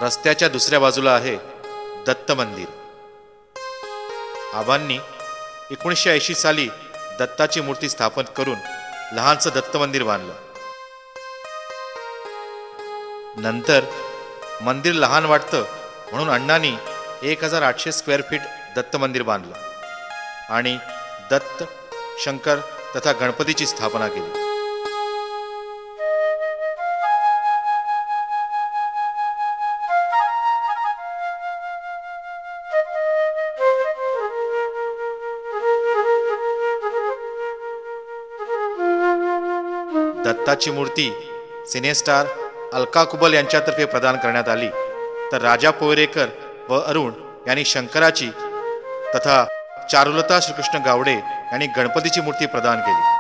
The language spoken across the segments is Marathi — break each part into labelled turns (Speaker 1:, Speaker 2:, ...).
Speaker 1: रस्त्याच्या दुसऱ्या बाजूला आहे दत्त मंदिर. आबांनी 1980 साली दत्ताची मूर्ती स्थापन करून लहानसं दत्त मंदिर बांधलं. नंतर मंदिर लहान वाटतं म्हणून अण्णांनी 1800 स्क्वेअर फीट दत्त मंदिर बांधलं आणि दत्त, शंकर तथा गणपतीची स्थापना केली. दत्ताची मूर्ती सिनेस्टार अलका कुबल यांच्यातर्फे प्रदान करण्यात आली, तर राजा पोयरेकर व अरुण यांनी शंकराची तथा चारुलता श्रीकृष्ण गावडे यांनी गणपतीची मूर्ती प्रदान केली.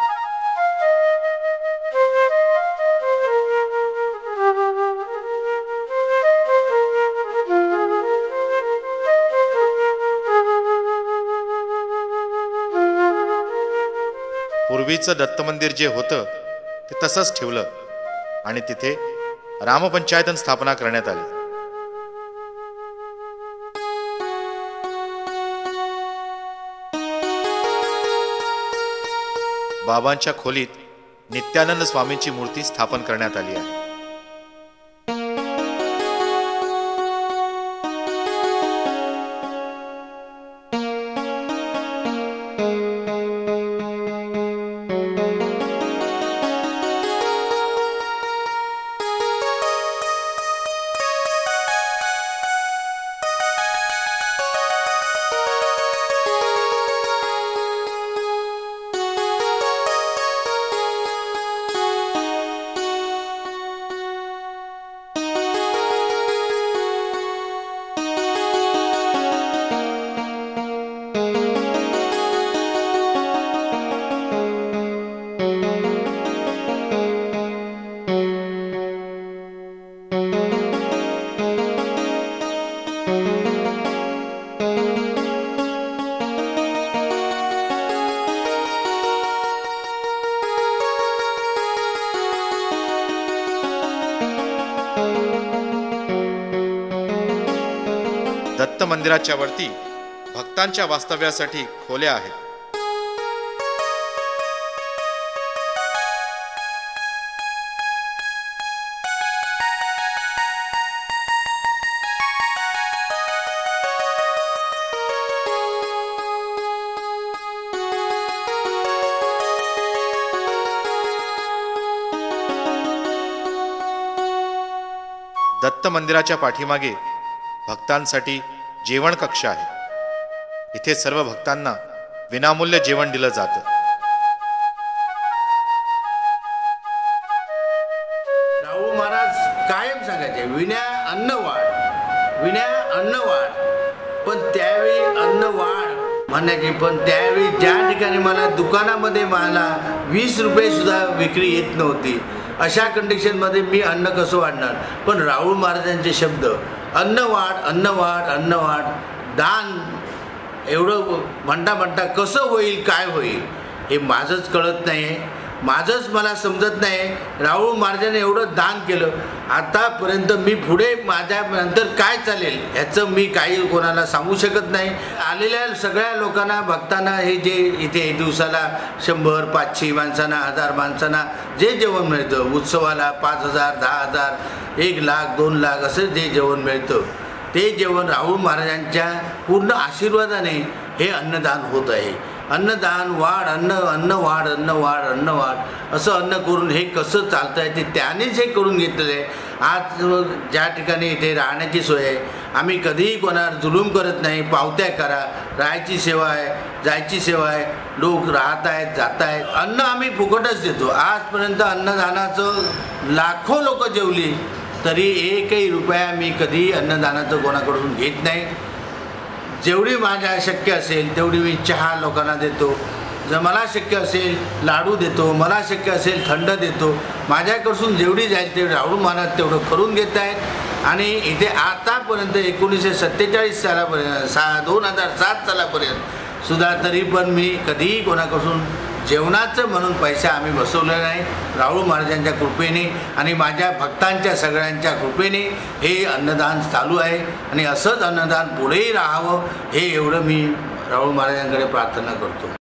Speaker 1: पूर्वीचं दत्त मंदिर जे होतं ते तसंच ठेवलं आणि तिथे रामपंचायतन स्थापना करण्यात आली. बाबांच्या खोलीत नित्यानंद स्वामींची मूर्ती स्थापन करण्यात आली आहे. दत्त मंदिराच्या वरती भक्तांच्या वास्तव्यासाठी खोल्या आहेत. दत्त मंदिराच्या पाठीमागे भक्तांसाठी जेवण कक्ष आहे. इथे सर्व भक्तांना विनामूल्य जेवण दिलं जातं.
Speaker 2: राहुळ महाराज कायम सांगायचे, विना अन्न वाढ, विना अन्न वाढ. पण त्यावेळी अन्न वाढ म्हणायचे, पण त्यावेळी ज्या ठिकाणी मला दुकानामध्ये मला 20 रुपये सुद्धा विक्री येत नव्हती, अशा कंडिशनमध्ये मी अन्न कसं वाढणार. पण राहुळ महाराजांचे शब्द, अन्न वाढ, अन्न वाढ, अन्न वाढ, दान, एवढं म्हणता म्हणता कसं होईल, काय होईल हे माझंच कळत नाही, माझंच मला समजत नाही. राहुळ महाराजांनी एवढं दान केलं, आतापर्यंत मी पुढे माझ्या नंतर काय चालेल ह्याचं मी काही कोणाला सांगू शकत नाही. आलेल्या सगळ्या लोकांना, भक्तांना हे जे इथे दिवसाला 100, 500 माणसांना, 1000 माणसांना जे जेवण मिळतं, उत्सवाला 5000, 10000, 1 लाख, 2 लाख असं जे जेवण मिळतं, ते जेवण राहुळ महाराजांच्या पूर्ण आशीर्वादाने हे अन्नदान होत आहे. अन्नदान वाढ, अन्न वाढ, अन्न वाढ, अन्न वाढ असं अन्न करून हे कसं चालतं आहे ते त्यानेच हे करून घेतलेलं आहे. आज ज्या ठिकाणी इथे राहण्याची सोय आहे, आम्ही कधीही कोणावर जुलूम करत नाही. पावत्या करा, राहायची सेवा आहे, जायची सेवा आहे, लोक राहत आहेत, जात आहेत. अन्न आम्ही फुकटच देतो. आजपर्यंत अन्नदानाचं लाखो लोक जेवली तरी 1ही रुपया मी कधीही अन्नदानाचं कोणाकडून घेत नाही. जेवढी माझ्या शक्य असेल तेवढी मी चहा लोकांना देतो, जर मला शक्य असेल लाडू देतो, मला शक्य असेल थंड देतो. माझ्याकडून जेवढी जाईल तेवढी राहुळ महाराज तेवढं करून घेत आहेत. आणि इथे आतापर्यंत 1947 सालापर्यंत 2007 सालापर्यंत सुद्धा तरी पण मी कधीही कोणाकडून जेवणाचं म्हणून पैसा आम्ही बसवलेला नाही. राहुळ महाराजांच्या कृपेने आणि माझ्या भक्तांच्या सगळ्यांच्या कृपेने हे अन्नदान चालू आहे आणि असंच अन्नदान पुढेही राहावं हे एवढं मी राहुळ महाराजांकडे प्रार्थना करतो.